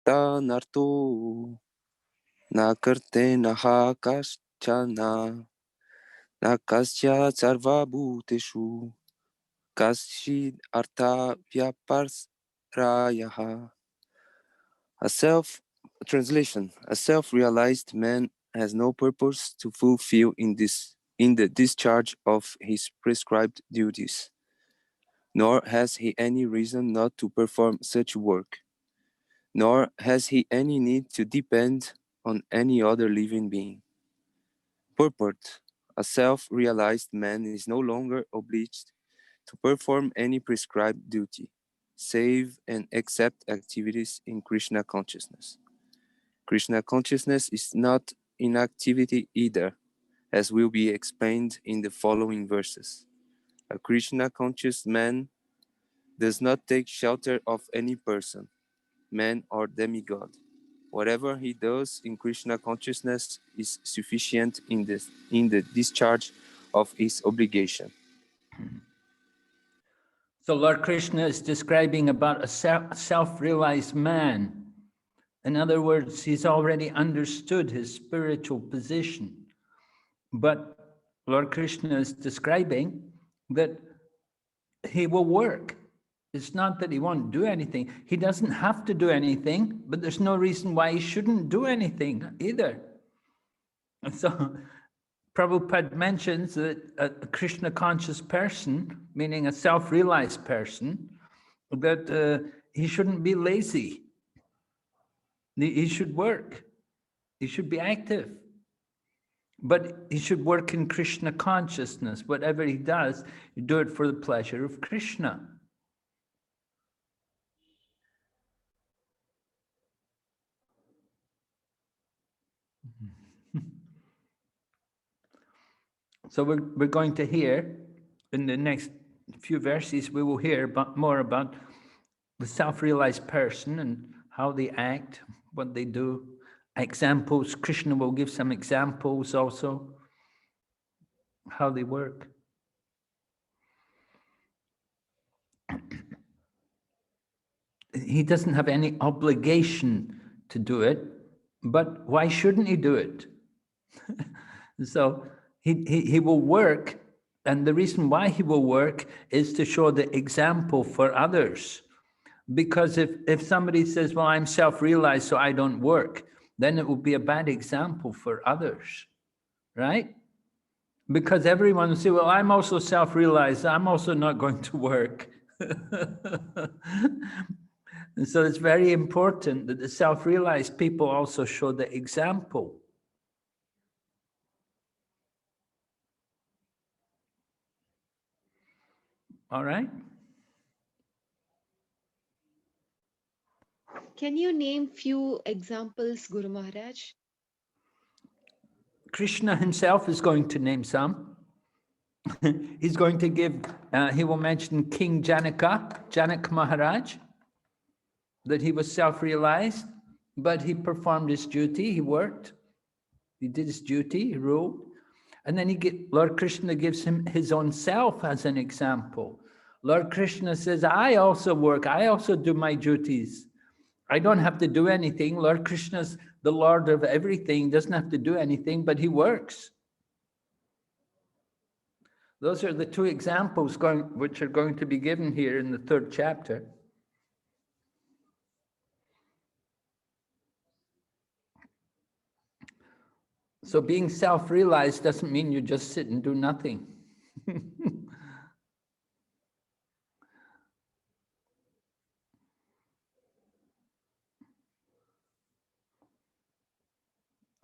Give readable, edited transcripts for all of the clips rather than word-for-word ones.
karta narto, na karte naha kaschana, na kasya sarva bhuteshu, kaschid artha vyaparsrayaha. Translation: a self-realized man has no purpose to fulfill in the discharge of his prescribed duties, nor has he any reason not to perform such work, nor has he any need to depend on any other living being. Purport: a self-realized man is no longer obliged to perform any prescribed duty, save and except activities in Krishna consciousness. Krishna consciousness is not inactivity either, as will be explained in the following verses. A Krishna conscious man does not take shelter of any person, man or demigod. Whatever he does in Krishna consciousness is sufficient in the discharge of his obligation. So Lord Krishna is describing about a self-realized man. In other words, he's already understood his spiritual position. But Lord Krishna is describing that he will work. It's not that he won't do anything. He doesn't have to do anything, but there's no reason why he shouldn't do anything either. And so Prabhupada mentions that a Krishna conscious person, meaning a self-realized person, that he shouldn't be lazy. He should work. He should be active. But he should work in Krishna consciousness. Whatever he does, you do it for the pleasure of Krishna. So we're going to hear in the next few verses, we will hear more about the self-realized person and how they act, what they do. Examples, Krishna will give some examples also, how they work. He doesn't have any obligation to do it, but why shouldn't he do it? So he will work, and the reason why he will work is to show the example for others. Because if somebody says, well, I'm self-realized, so I don't work, then it will be a bad example for others, right? Because everyone will say, well, I'm also self-realized, I'm also not going to work. And so it's very important that the self-realized people also show the example. All right? Can you name few examples, Guru Maharaj? Krishna himself is going to name some. He's going to give, he will mention King Janak Maharaj, that he was self-realized, but he performed his duty, he worked, he did his duty, he ruled. And then Lord Krishna gives him his own self as an example. Lord Krishna says, I also work, I also do my duties. I don't have to do anything. Lord Krishna's the Lord of everything, doesn't have to do anything, but he works. Those are the two examples which are going to be given here in the 3rd chapter. So being self-realized doesn't mean you just sit and do nothing.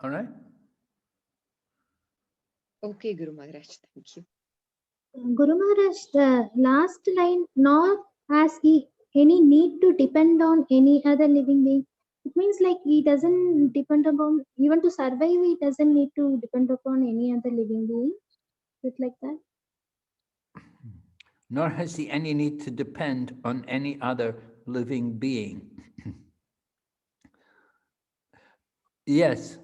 All right? Okay, Guru Maharaj, thank you. Guru Maharaj, the last line, nor has he any need to depend on any other living being. It means like he doesn't depend upon, even to survive, he doesn't need to depend upon any other living being. Is it like that? Nor has he any need to depend on any other living being. Yes,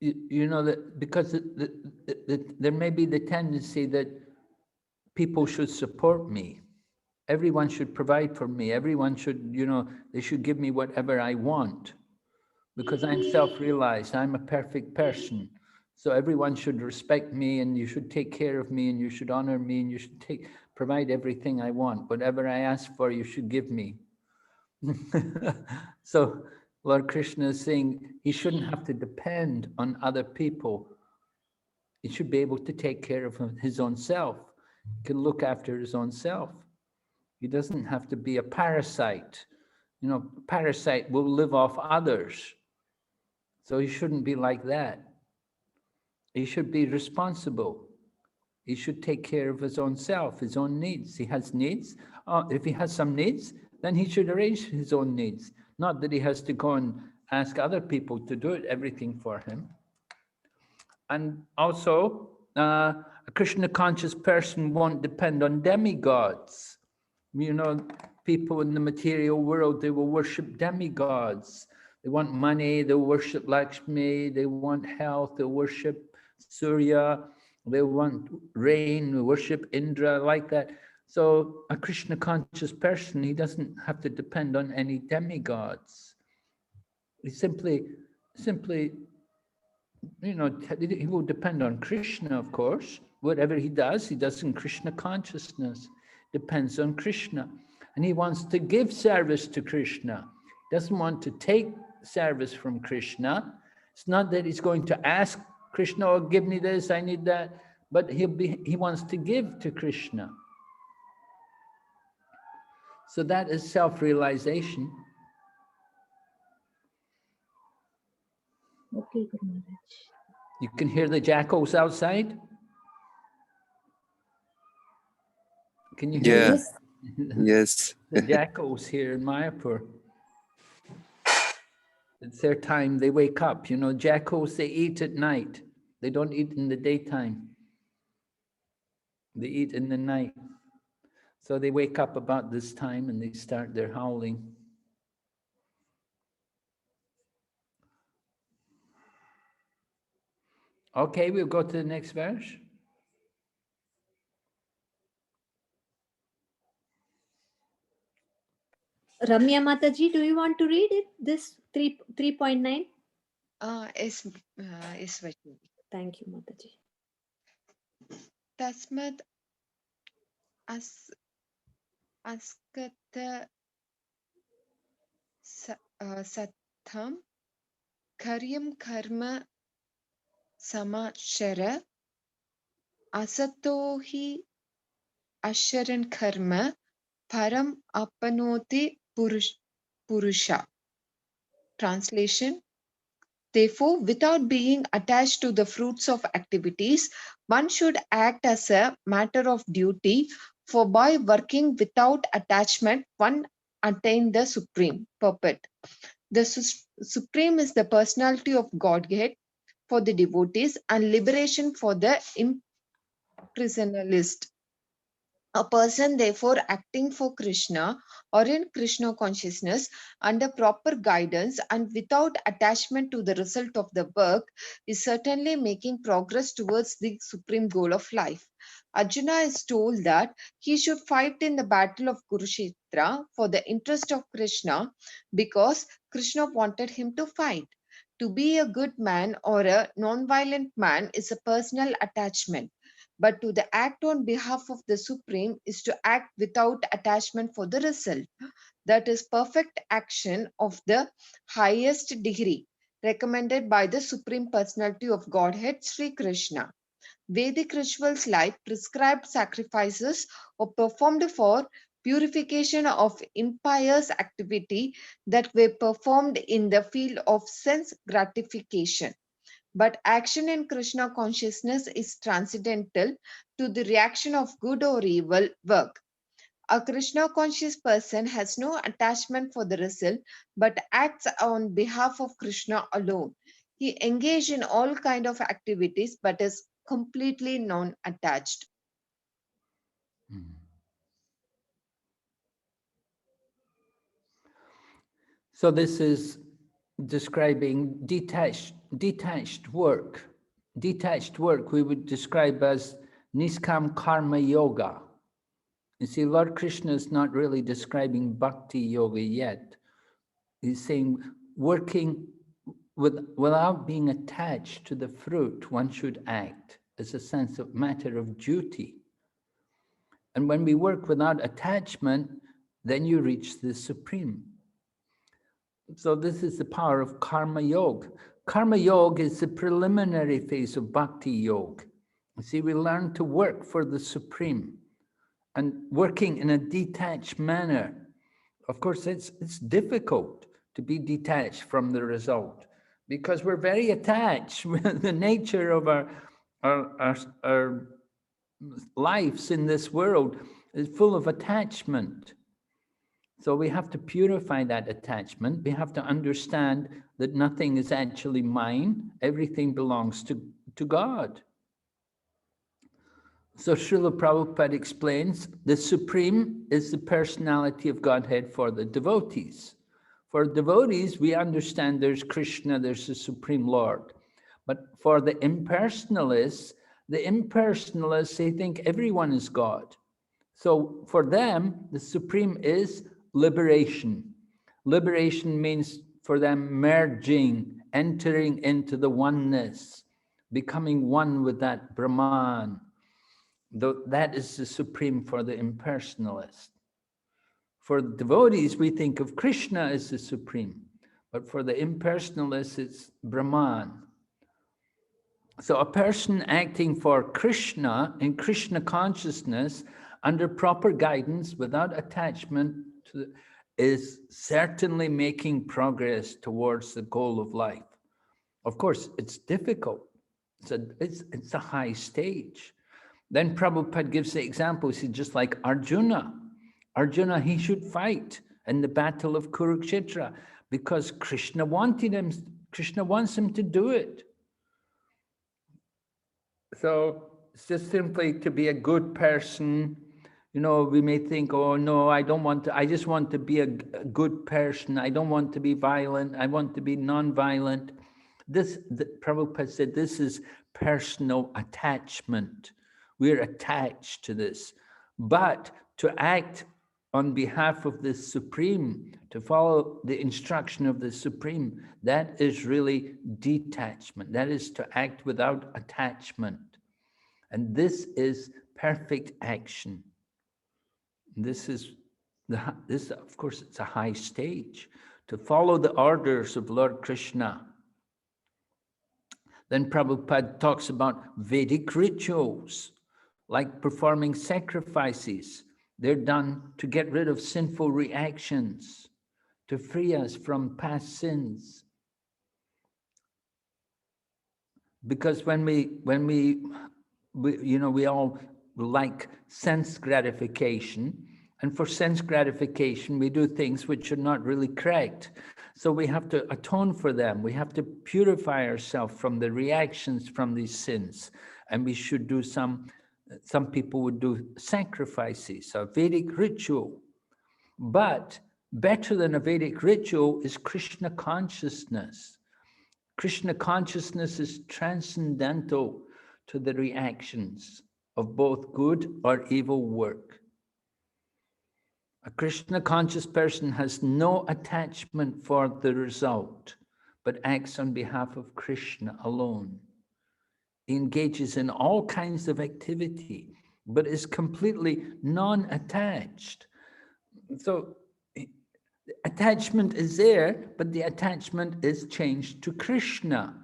you know that because there may be the tendency that people should support me. Everyone should provide for me. Everyone should, they should give me whatever I want because I'm self-realized. I'm a perfect person. So everyone should respect me and you should take care of me and you should honor me and you should provide everything I want. Whatever I ask for, you should give me. So Lord Krishna is saying he shouldn't have to depend on other people. He should be able to take care of his own self. He can look after his own self. He doesn't have to be a parasite. Parasite will live off others. So he shouldn't be like that. He should be responsible. He should take care of his own self, his own needs. He has needs. If he has some needs, then he should arrange his own needs. Not that he has to go and ask other people to do everything for him. And also, a Krishna conscious person won't depend on demigods. People in the material world, they will worship demigods. They want money, they'll worship Lakshmi, they want health, they'll worship Surya, they want rain, they worship Indra, like that. So a Krishna conscious person, he doesn't have to depend on any demigods. He simply, he will depend on Krishna, of course. Whatever he does in Krishna consciousness, depends on Krishna. And he wants to give service to Krishna. He doesn't want to take service from Krishna. It's not that he's going to ask Krishna, oh, give me this, I need that, but he wants to give to Krishna. So that is self-realization. Okay, Guru Maharaj. You can hear the jackals outside? Can you hear Yeah. them? Yes. The jackals here in Mayapur. It's their time, they wake up. Jackals, they eat at night. They don't eat in the daytime. They eat in the night. So they wake up about this time and they start their howling. Okay, we'll go to the next verse. Ramya Mataji, do you want to read it? This 3.9? Yes, Vaishnavi. Thank you, Mataji. Tasmad askata satham karyam karma samashara asatohi asharan karma param apanoti purusha. Translation. Therefore, without being attached to the fruits of activities, one should act as a matter of duty, for by working without attachment, one attains the supreme purport. The supreme is the personality of Godhead for the devotees and liberation for the impersonalist. A person, therefore, acting for Krishna or in Krishna consciousness under proper guidance and without attachment to the result of the work is certainly making progress towards the supreme goal of life. Arjuna is told that he should fight in the battle of Kurukshetra for the interest of Krishna because Krishna wanted him to fight. To be a good man or a non-violent man is a personal attachment. But to the act on behalf of the Supreme is to act without attachment for the result. That is perfect action of the highest degree, recommended by the Supreme Personality of Godhead, Sri Krishna. Vedic rituals like prescribed sacrifices or performed for purification of impious activity that were performed in the field of sense gratification. But action in Krishna consciousness is transcendental to the reaction of good or evil work. A Krishna conscious person has no attachment for the result, but acts on behalf of Krishna alone. He engages in all kinds of activities, but is completely non-attached. So this is describing detached work. Detached work we would describe as Niskam Karma Yoga. You see, Lord Krishna is not really describing bhakti yoga yet. He's saying working without being attached to the fruit, one should act as a sense of matter of duty. And when we work without attachment, then you reach the supreme. So this is the power of karma yoga. Karma yoga is the preliminary phase of bhakti yoga. You see, we learn to work for the supreme and working in a detached manner. Of course, it's difficult to be detached from the result because we're very attached with the nature of our lives in this world is full of attachment. So we have to purify that attachment. We have to understand that nothing is actually mine. Everything belongs to God. So Srila Prabhupada explains, the Supreme is the personality of Godhead for the devotees. For devotees, we understand there's Krishna, there's the Supreme Lord. But for the impersonalists, they think everyone is God. So for them, the Supreme is liberation. Liberation means for them merging, entering into the oneness, becoming one with that Brahman. That is the Supreme for the impersonalist. For the devotees, we think of Krishna as the Supreme, but for the impersonalists, it's Brahman. So a person acting for Krishna in Krishna consciousness under proper guidance without attachment is certainly making progress towards the goal of life. Of course, it's difficult. It's a high stage. Then Prabhupada gives the example, he said, just like Arjuna. Arjuna, he should fight in the battle of Kurukshetra because Krishna wanted him. Krishna wants him to do it. So it's just simply to be a good person. You know, we may think, oh no, I just want to be a good person. I don't want to be violent. I want to be non-violent. Prabhupada said, this is personal attachment. We're attached to this. But to act on behalf of the Supreme, to follow the instruction of the Supreme, that is really detachment. That is to act without attachment. And this is perfect action. This, of course, it's a high stage. To follow the orders of Lord Krishna. Then Prabhupada talks about Vedic rituals, like performing sacrifices. They're done to get rid of sinful reactions, to free us from past sins. Because when we all like sense gratification, and for sense gratification, we do things which are not really correct. So we have to atone for them. We have to purify ourselves from the reactions from these sins. And we should do some people would do sacrifices, a Vedic ritual. But better than a Vedic ritual is Krishna consciousness. Krishna consciousness is transcendental to the reactions of both good or evil work. A Krishna conscious person has no attachment for the result, but acts on behalf of Krishna alone. He engages in all kinds of activity, but is completely non-attached. So attachment is there, but the attachment is changed to Krishna.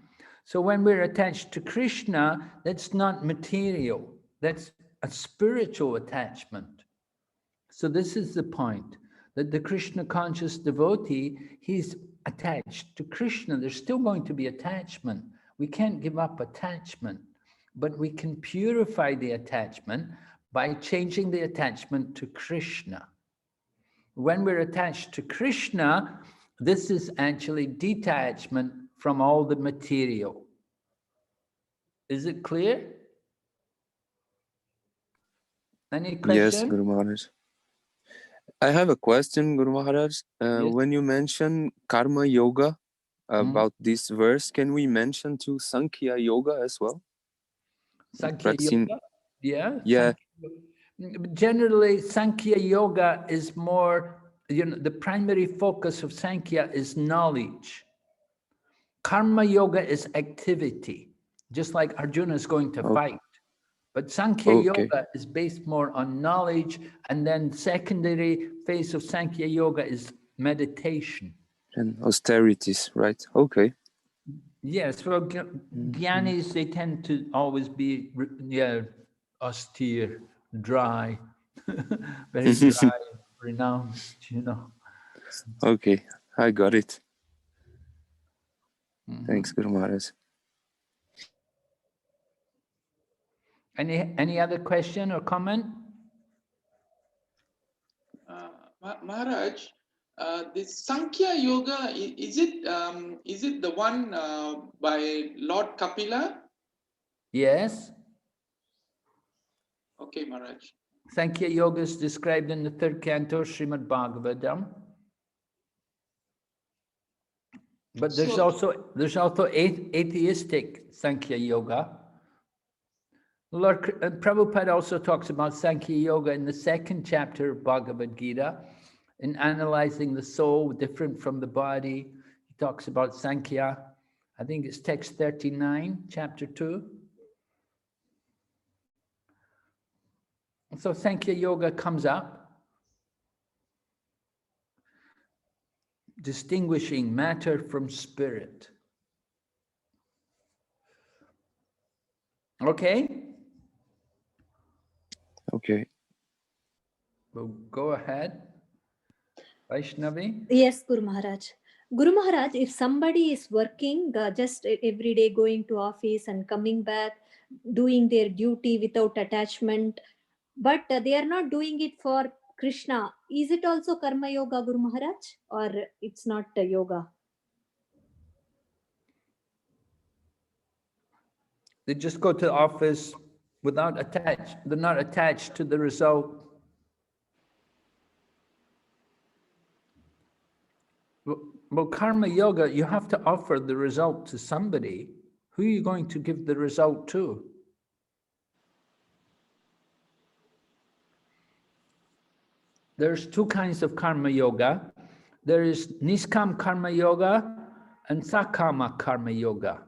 So when we're attached to Krishna, that's not material. That's a spiritual attachment. So this is the point, that the Krishna conscious devotee, he's attached to Krishna. There's still going to be attachment. We can't give up attachment, but we can purify the attachment by changing the attachment to Krishna. When we're attached to Krishna, this is actually detachment from all the material. Is it clear? Any question? Yes, Guru Maharaj. I have a question, Guru Maharaj. Yes. When you mention karma yoga about this verse, can we mention to Sankhya yoga as well? Sankhya Practicing- yoga? Yeah. Yeah. Generally, Sankhya Yoga is more, the primary focus of Sankhya is knowledge. Karma Yoga is activity, just like Arjuna is going to fight. But Sankhya Yoga is based more on knowledge, and then secondary phase of Sankhya Yoga is meditation. And austerities, right? Okay. Yes, well, Gyanis, they tend to always be, austere, dry, very dry, renounced, Okay, I got it. Thanks, Guru Maharaj. Any other question or comment? Maharaj, this Sankhya Yoga, is it the one by Lord Kapila? Yes. Okay, Maharaj. Sankhya Yoga is described in the third canto, Srimad Bhagavatam. But there's also atheistic Sankhya Yoga. Lord Prabhupada also talks about Sankhya Yoga in the second chapter of Bhagavad Gita, in analyzing the soul different from the body. He talks about Sankhya. I think it's text 39, chapter 2. So Sankhya Yoga comes up, distinguishing matter from spirit. Okay? Okay. Well, go ahead. Vaishnavi? Yes, Guru Maharaj. Guru Maharaj, if somebody is working just every day, going to office and coming back, doing their duty without attachment, but they are not doing it for Krishna, is it also Karma Yoga, Guru Maharaj, or it's not yoga? They just go to the office without attached. They're not attached to the result. Well, Karma Yoga, you have to offer the result to somebody. Who are you going to give the result to? There's two kinds of Karma Yoga. There is Niskam Karma Yoga and Sakama Karma Yoga.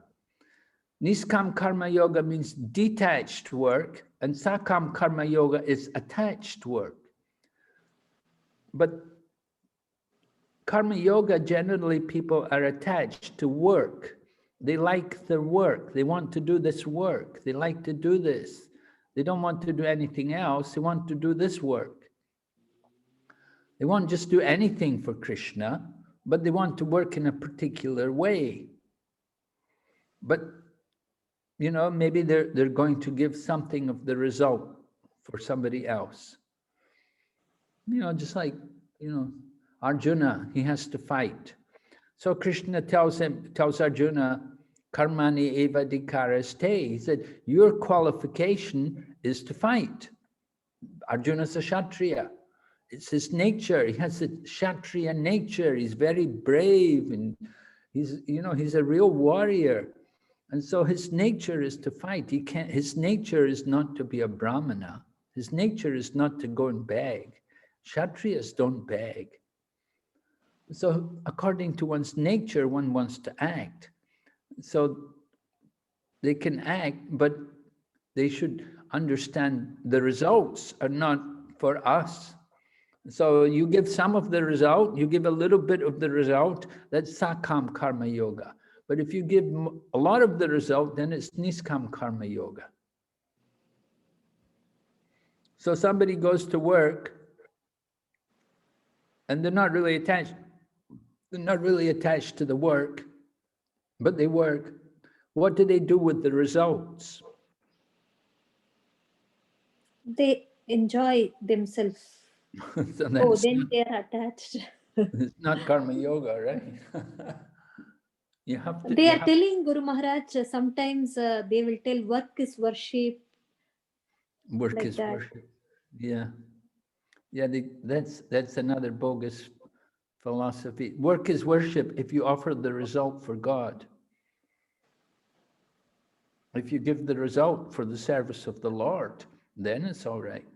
Niskam Karma Yoga means detached work, and Sakam Karma Yoga is attached work. But Karma Yoga, generally people are attached to work. They like their work. They want to do this work. They like to do this. They don't want to do anything else. They want to do this work. They won't just do anything for Krishna, but they want to work in a particular way. But, maybe they're going to give something of the result for somebody else. Just like, Arjuna, he has to fight. So Krishna tells Arjuna, Karmani eva dikaraste. He said, your qualification is to fight. Arjuna's a Kshatriya. It's his nature. He has a Kshatriya nature. He's very brave, and he's a real warrior. And so his nature is to fight. His nature is not to be a Brahmana. His nature is not to go and beg. Kshatriyas don't beg. So according to one's nature, one wants to act. So they can act, but they should understand the results are not for us. So you give some of the result, you give a little bit of the result, that's Sakam Karma Yoga. But if you give a lot of the result, then it's Niskam Karma Yoga. So somebody goes to work and they're not really attached to the work, but they work. What do they do with the results? They enjoy themselves. So then they are attached. It's not Karma Yoga, right? They are telling Guru Maharaj, sometimes they will tell work is worship. Work like is that. worship. Yeah. Yeah, that's another bogus philosophy. Work is worship if you offer the result for God. If you give the result for the service of the Lord, then it's all right.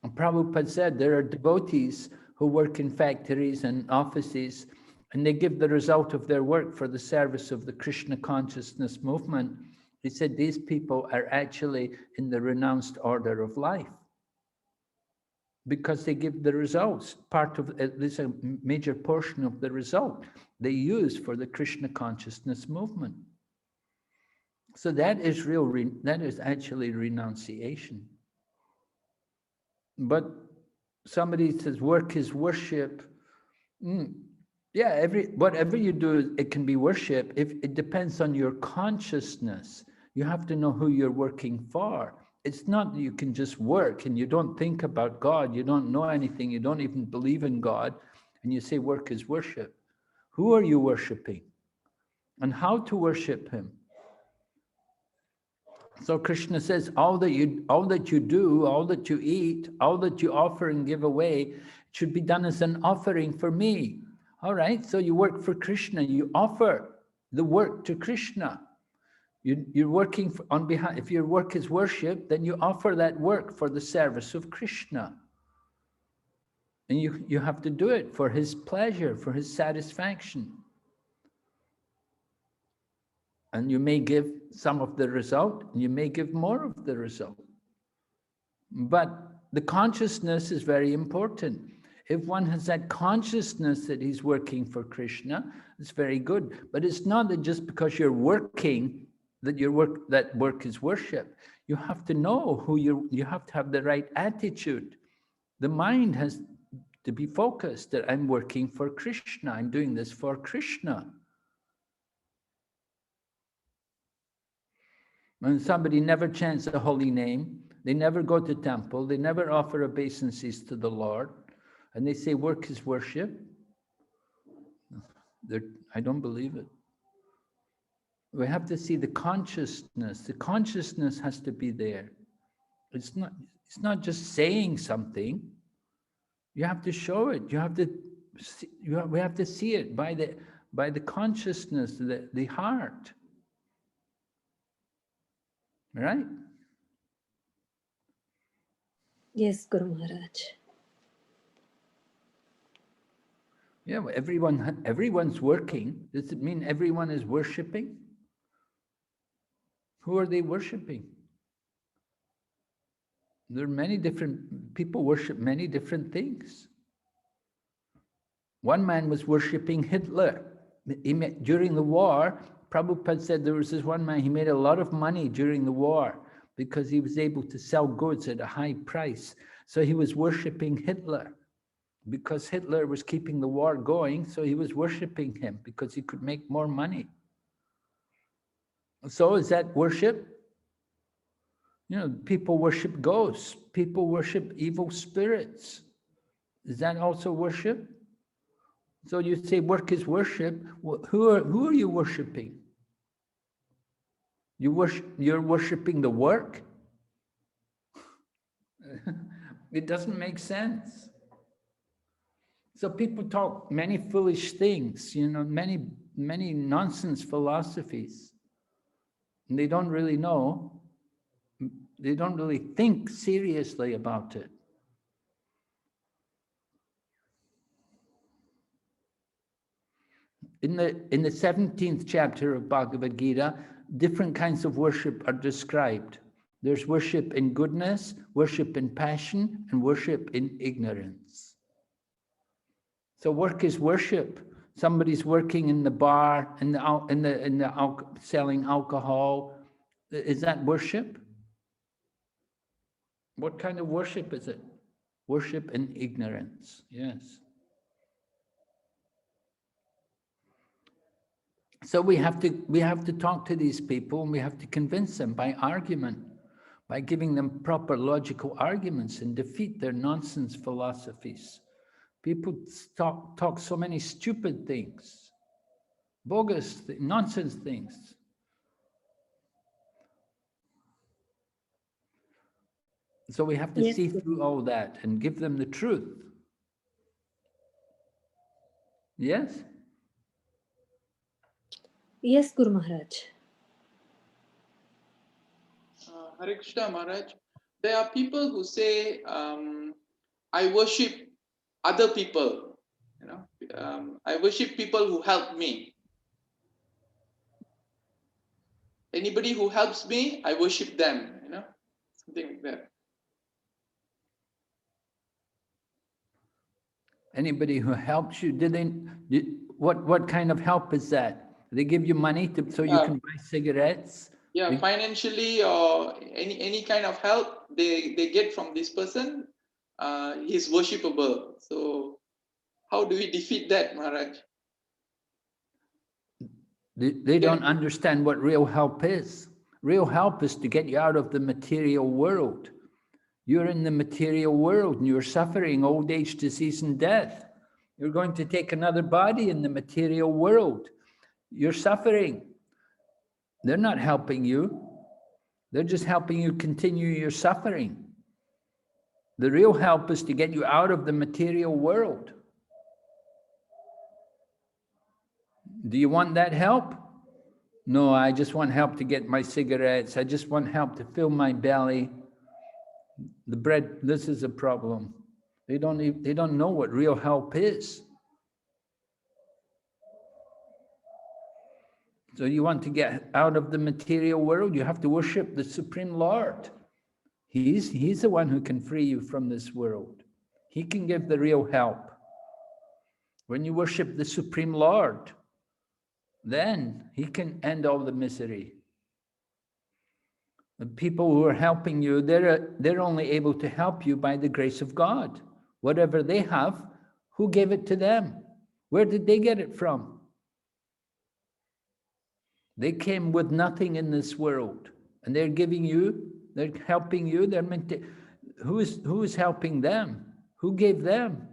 And Prabhupada said there are devotees who work in factories and offices, and they give the result of their work for the service of the Krishna consciousness movement. He said these people are actually in the renounced order of life because they give the results, part of, at least a major portion of the result they use for the Krishna consciousness movement. So that is that is actually renunciation. But somebody says work is worship. Yeah, whatever you do, it can be worship. If it depends on your consciousness, you have to know who you're working for. It's not that you can just work and you don't think about God, you don't know anything, you don't even believe in God, and you say work is worship. Who are you worshiping? And how to worship him? So Krishna says, all that you do, all that you eat, all that you offer and give away should be done as an offering for me. All right, so you work for Krishna, you offer the work to Krishna. You're working on behalf, if your work is worship, then you offer that work for the service of Krishna. And you have to do it for his pleasure, for his satisfaction. And you may give some of the result, and you may give more of the result. But the consciousness is very important. If one has that consciousness that he's working for Krishna, it's very good. But it's not that just because you're working, that work is worship. You have to know who you have to have the right attitude. The mind has to be focused that I'm working for Krishna, I'm doing this for Krishna. When somebody never chants the holy name, they never go to temple, they never offer obeisances to the Lord, and they say work is worship, I don't believe it. We have to see the consciousness has to be there. It's not just saying something, you have to show it, we have to see it by the consciousness, the heart. Right? Yes, Guru Maharaj. Yeah, well, everyone's working. Does it mean everyone is worshipping? Who are they worshipping? There are many different people worship many different things. One man was worshipping Hitler. During the war, Prabhupada said there was this one man, he made a lot of money during the war because he was able to sell goods at a high price. So he was worshipping Hitler because Hitler was keeping the war going. So he was worshipping him because he could make more money. So is that worship? You know, people worship ghosts. People worship evil spirits. Is that also worship? So you say work is worship. Who are you worshiping? You're worshiping the work? It doesn't make sense. So people talk many foolish things, you know, many nonsense philosophies. And they don't really know. They don't really think seriously about it. In the 17th chapter of Bhagavad Gita, different kinds of worship are described. There's worship in goodness, worship in passion, and worship in ignorance. So work is worship. Somebody's working in the bar, selling alcohol. Is that worship? What kind of worship is it? Worship in ignorance, yes. So we have to talk to these people, and we have to convince them by argument, by giving them proper logical arguments and defeat their nonsense philosophies. People talk so many stupid things, bogus, nonsense things. So we have to see through all that and give them the truth. Yes? Yes, Guru Maharaj. Hare Krishna Maharaj. There are people who say I worship other people, you know, I worship people who help me. Anybody who helps me, I worship them, you know, something like that. Anybody who helps you, what kind of help is that? They give you money so you can buy cigarettes? Yeah, financially or any kind of help they get from this person, he's worshipable. So how do we defeat that, Maharaj? They don't understand what real help is. Real help is to get you out of the material world. You're in the material world and you're suffering old age, disease, and death. You're going to take another body in the material world. You're suffering. They're not helping you. They're just helping you continue your suffering. The real help is to get you out of the material world. Do you want that help? No, I just want help to get my cigarettes. I just want help to fill my belly. The bread, this is a problem. They don't know what real help is. So you want to get out of the material world, you have to worship the Supreme Lord. He's the one who can free you from this world. He can give the real help. When you worship the Supreme Lord, then he can end all the misery. The people who are helping you, they're only able to help you by the grace of God. Whatever they have, who gave it to them? Where did they get it from? They came with nothing in this world, and they're giving you, they're helping you. They're meant to, who is helping them? Who gave them?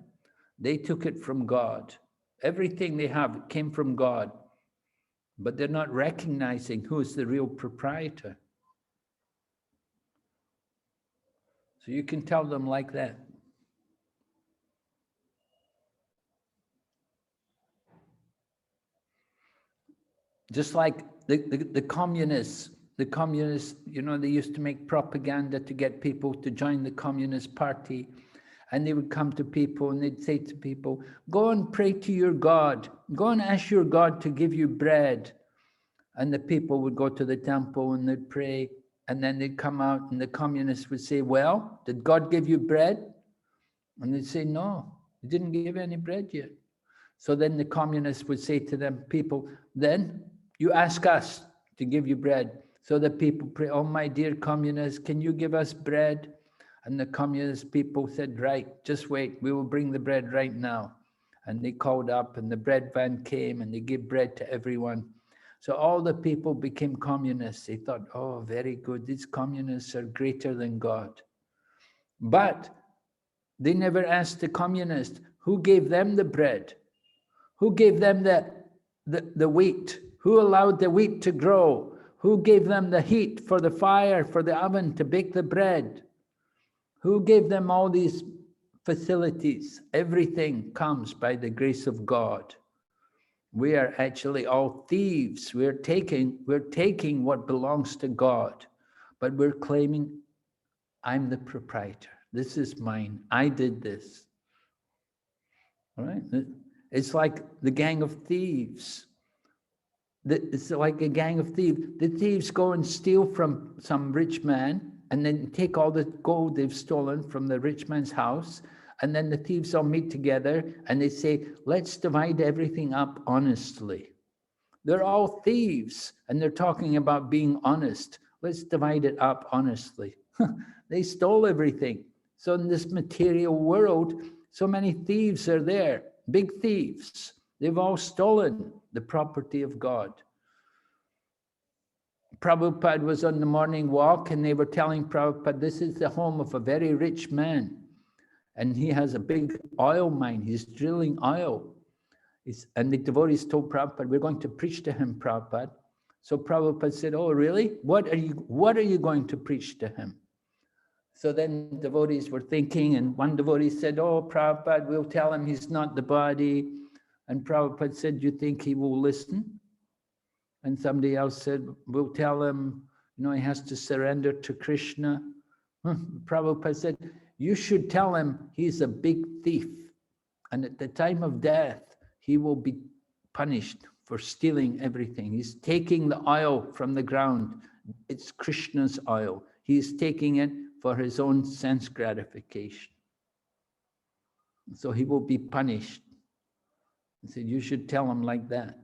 They took it from God. Everything they have came from God, but they're not recognizing who is the real proprietor. So you can tell them like that. Just like the communists, you know, they used to make propaganda to get people to join the Communist Party. And they would come to people and they'd say to people, go and pray to your God. Go and ask your God to give you bread. And the people would go to the temple and they'd pray. And then they'd come out and the communists would say, well, did God give you bread? And they'd say, no, he didn't give any bread yet. So then the communists would say to them, people, then you ask us to give you bread. So the people pray, oh, my dear communists, can you give us bread? And the communist people said, right, just wait, we will bring the bread right now. And they called up and the bread van came and they gave bread to everyone. So all the people became communists. They thought, oh, very good, these communists are greater than God. But they never asked the communists, who gave them the bread? Who gave them the wheat? Who allowed the wheat to grow? Who gave them the heat for the fire, for the oven to bake the bread? Who gave them all these facilities? Everything comes by the grace of God. We are actually all thieves. We're taking what belongs to God, but we're claiming, I'm the proprietor. This is mine. I did this. All right? It's like the gang of thieves. It's like a gang of thieves. The thieves go and steal from some rich man and then take all the gold they've stolen from the rich man's house. And then the thieves all meet together and they say, let's divide everything up honestly. They're all thieves and they're talking about being honest. Let's divide it up honestly. They stole everything. So in this material world, so many thieves are there, big thieves. They've all stolen the property of God. Prabhupada was on the morning walk and they were telling Prabhupada, this is the home of a very rich man. And he has a big oil mine. He's drilling oil. And the devotees told Prabhupada, we're going to preach to him, Prabhupada. So Prabhupada said, oh, really? What are you going to preach to him? So then devotees were thinking, and one devotee said, oh, Prabhupada, we'll tell him he's not the body. And Prabhupada said, do you think he will listen? And somebody else said, we'll tell him, he has to surrender to Krishna. Prabhupada said, you should tell him he's a big thief. And at the time of death, he will be punished for stealing everything. He's taking the oil from the ground. It's Krishna's oil. He's taking it for his own sense gratification. So he will be punished. He said, you should tell him like that.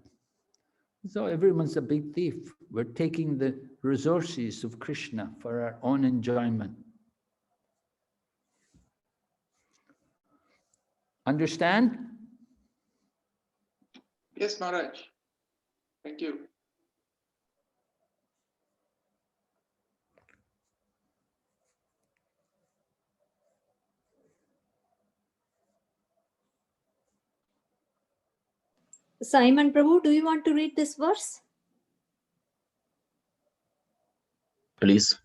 So everyone's a big thief. We're taking the resources of Krishna for our own enjoyment. Understand? Yes, Maharaj. Thank you. Simon Prabhu, do you want to read this verse? Please.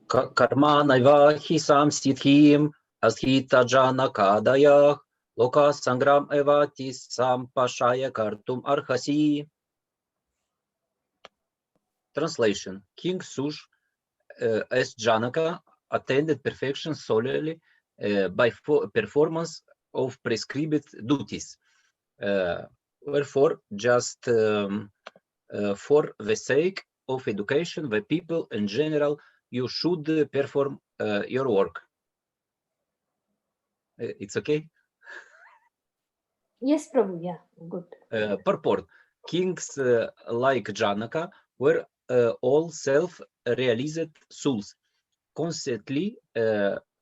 Karma naiva hi sam sithim ashita jana kadaya loka sangram evati sam pashaya kartum arhasi. Translation. King Suj as Janaka attained perfection solely by performance of prescribed duties. Wherefore, just for the sake of education, the people in general, you should perform your work. It's okay? Yes, Prabhu, yeah, good. Purport. Kings like Janaka were all self-realized souls. Consequently,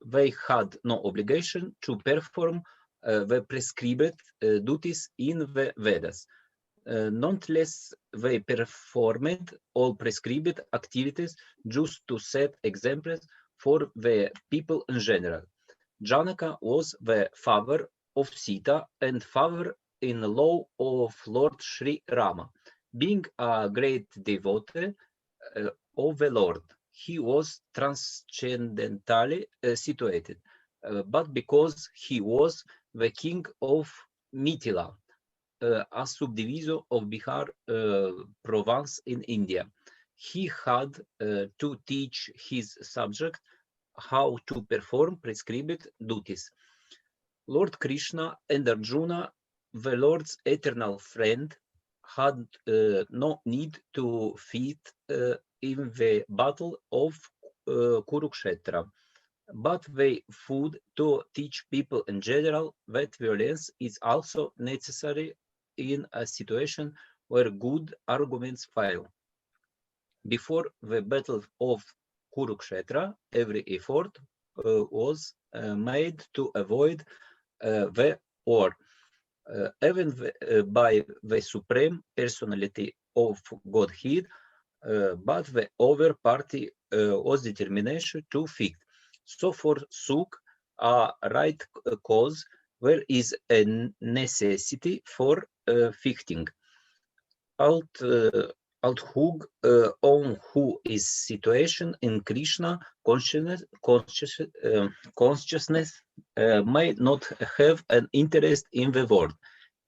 they had no obligation to perform the prescribed duties in the Vedas. Nonetheless, they performed all prescribed activities just to set examples for the people in general. Janaka was the father of Sita and father-in-law of Lord Sri Rama. Being a great devotee of the Lord, he was transcendentally situated, but because he was the king of Mithila, a subdivision of Bihar province in India, he had to teach his subject how to perform prescribed duties. Lord Krishna and Arjuna, the Lord's eternal friend, had no need to fight in the battle of Kurukshetra, but they would to teach people in general that violence is also necessary in a situation where good arguments fail. Before the battle of Kurukshetra, every effort was made to avoid the war. Even by the Supreme Personality of Godhead, but the other party was determination to fight. So forsook a right cause, where is a necessity for fighting. Althug on who is situation in Krishna consciousness may not have an interest in the world.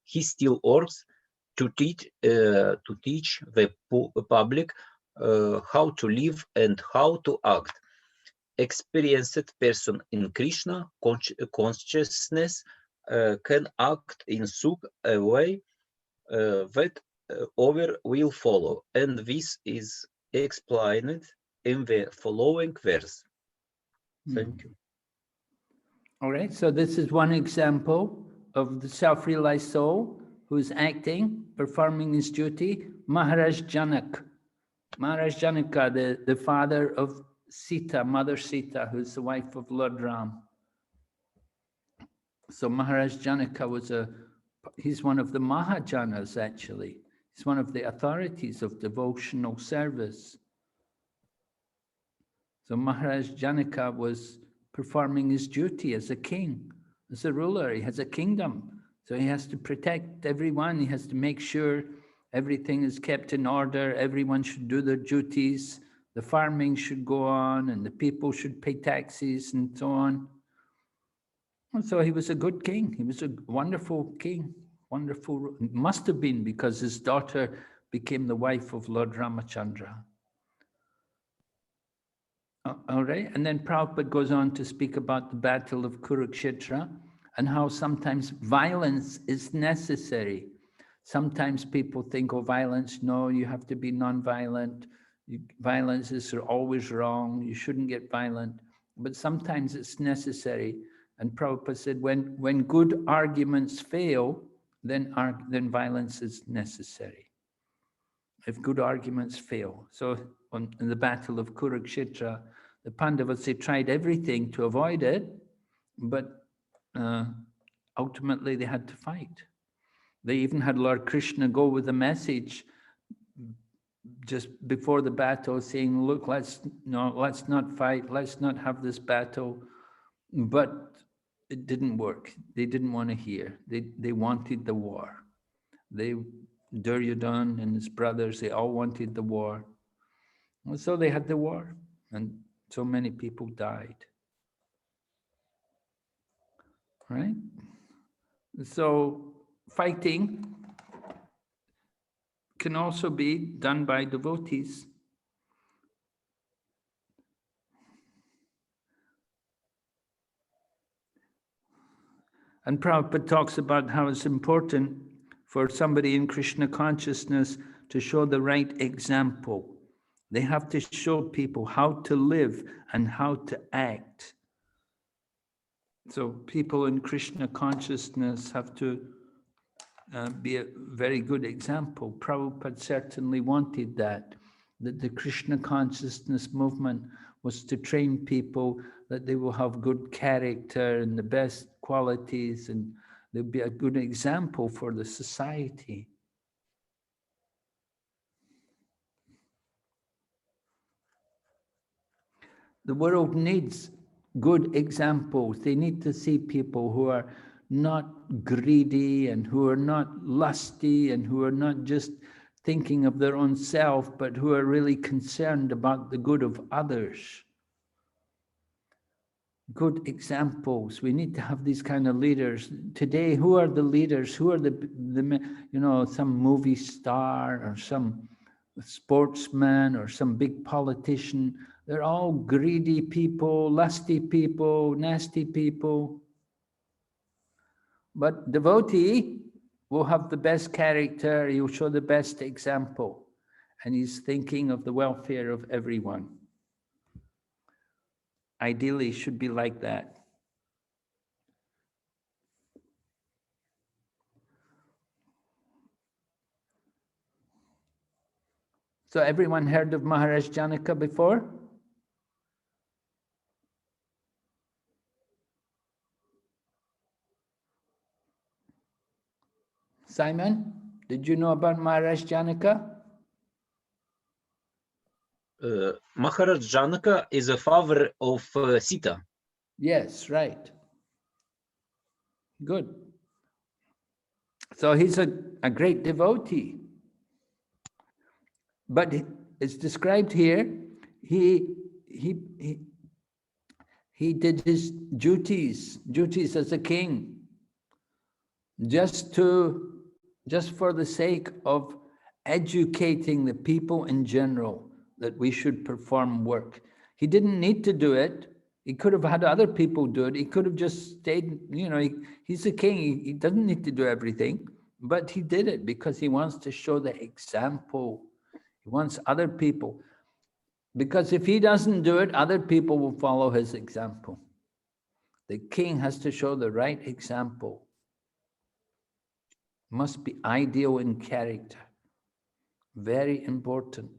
He still works to teach the public how to live and how to act. Experienced person in Krishna consciousness can act in such a way that other will follow, and this is explained in the following verse. Thank you. All right, so this is one example of the self-realized soul who's acting, performing his duty. Maharaj Janak. Maharaj Janaka, the father of Sita, Mother Sita, who's the wife of Lord Ram. So Maharaj Janaka he's one of the Mahajanas actually. He's one of the authorities of devotional service. So Maharaj Janaka was performing his duty as a king, as a ruler. He has a kingdom, so he has to protect everyone. He has to make sure everything is kept in order. Everyone should do their duties. The farming should go on, and the people should pay taxes and so on. And so he was a good king. He was a wonderful king. Wonderful, must have been because his daughter became the wife of Lord Ramachandra. All right, and then Prabhupada goes on to speak about the battle of Kurukshetra and how sometimes violence is necessary. Sometimes people think, oh, violence, no, you have to be non-violent. Violence is always wrong. You shouldn't get violent. But sometimes it's necessary. And Prabhupada said, when good arguments fail, then violence is necessary. If good arguments fail. So in the battle of Kurukshetra, the Pandavas, they tried everything to avoid it, but ultimately they had to fight. They even had Lord Krishna go with a message just before the battle saying, look, let's not fight, let's not have this battle. But it didn't work. They didn't want to hear. They wanted the war. Duryodhana and his brothers, they all wanted the war. And so they had the war, and so many people died. Right? So fighting can also be done by devotees. And Prabhupada talks about how it's important for somebody in Krishna consciousness to show the right example. They have to show people how to live and how to act. So people in Krishna consciousness have to be a very good example. Prabhupada certainly wanted that the Krishna consciousness movement was to train people that they will have good character and the best qualities, and they'll be a good example for the society. The world needs good examples. They need to see people who are not greedy and who are not lusty and who are not just thinking of their own self, but who are really concerned about the good of others. Good examples. We need to have these kind of leaders. Today, who are the leaders? Who are some movie star or some sportsman or some big politician? They're all greedy people, lusty people, nasty people. But devotee will have the best character, he will show the best example, and he's thinking of the welfare of everyone. Ideally, it should be like that. So everyone heard of Maharaj Janaka before? Simon, did you know about Maharaj Janaka? Maharaj Janaka is a father of Sita. Yes, right. Good. So he's a great devotee. But it's described here, he did his duties as a king, just for the sake of educating the people in general that we should perform work. He didn't need to do it. He could have had other people do it. He could have just stayed, he's a king. He doesn't need to do everything, but he did it because he wants to show the example. He wants other people. Because if he doesn't do it, other people will follow his example. The king has to show the right example. Must be ideal in character. Very important.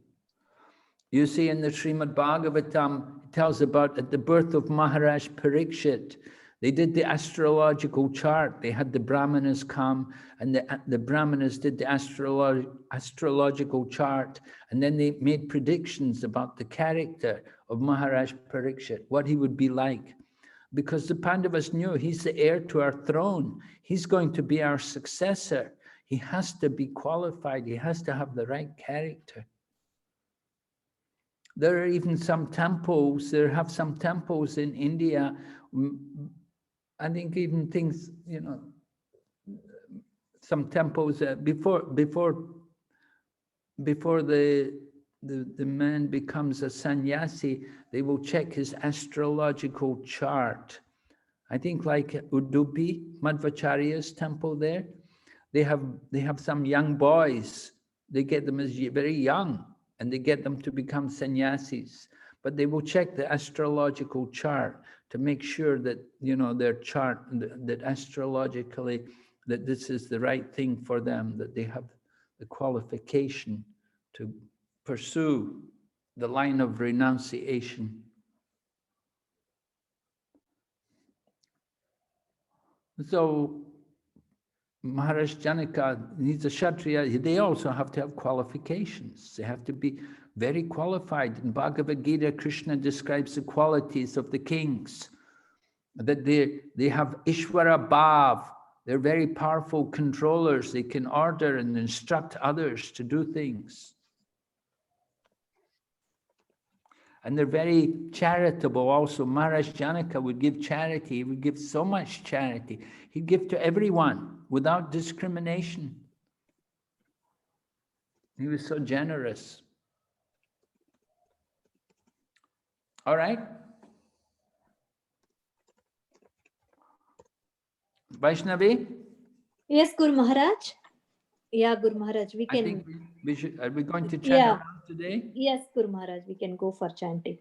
You see in the Srimad Bhagavatam, it tells about at the birth of Maharaj Parikshit, they did the astrological chart. They had the Brahmanas come, and the Brahmanas did the astrological chart, and then they made predictions about the character of Maharaj Parikshit, what he would be like. Because the Pandavas knew he's the heir to our throne. He's going to be our successor. He has to be qualified. He has to have the right character. There are even some temples, some temples in India. I think even things, some temples before the the man becomes a sannyasi, they will check his astrological chart. I think like Udupi, Madhvacharya's temple there, they have some young boys. They get them as very young, and they get them to become sannyasis. But they will check the astrological chart to make sure that, you know, their chart, that astrologically, that this is the right thing for them, that they have the qualification to pursue the line of renunciation. So Maharaj Janaka, he's a Kshatriya, they also have to have qualifications. They have to be very qualified. In Bhagavad Gita, Krishna describes the qualities of the kings, that they have Ishvara Bhav, they're very powerful controllers, they can order and instruct others to do things. And they're very charitable also. Maharaj Janaka would give charity, he would give so much charity. He'd give to everyone without discrimination. He was so generous. All right. Vaishnavi? Yes, Guru Maharaj. Yeah, Guru Maharaj, we I can. think we should, are we going to chant Yeah. around today? Yes, Guru Maharaj, we can go for chanting.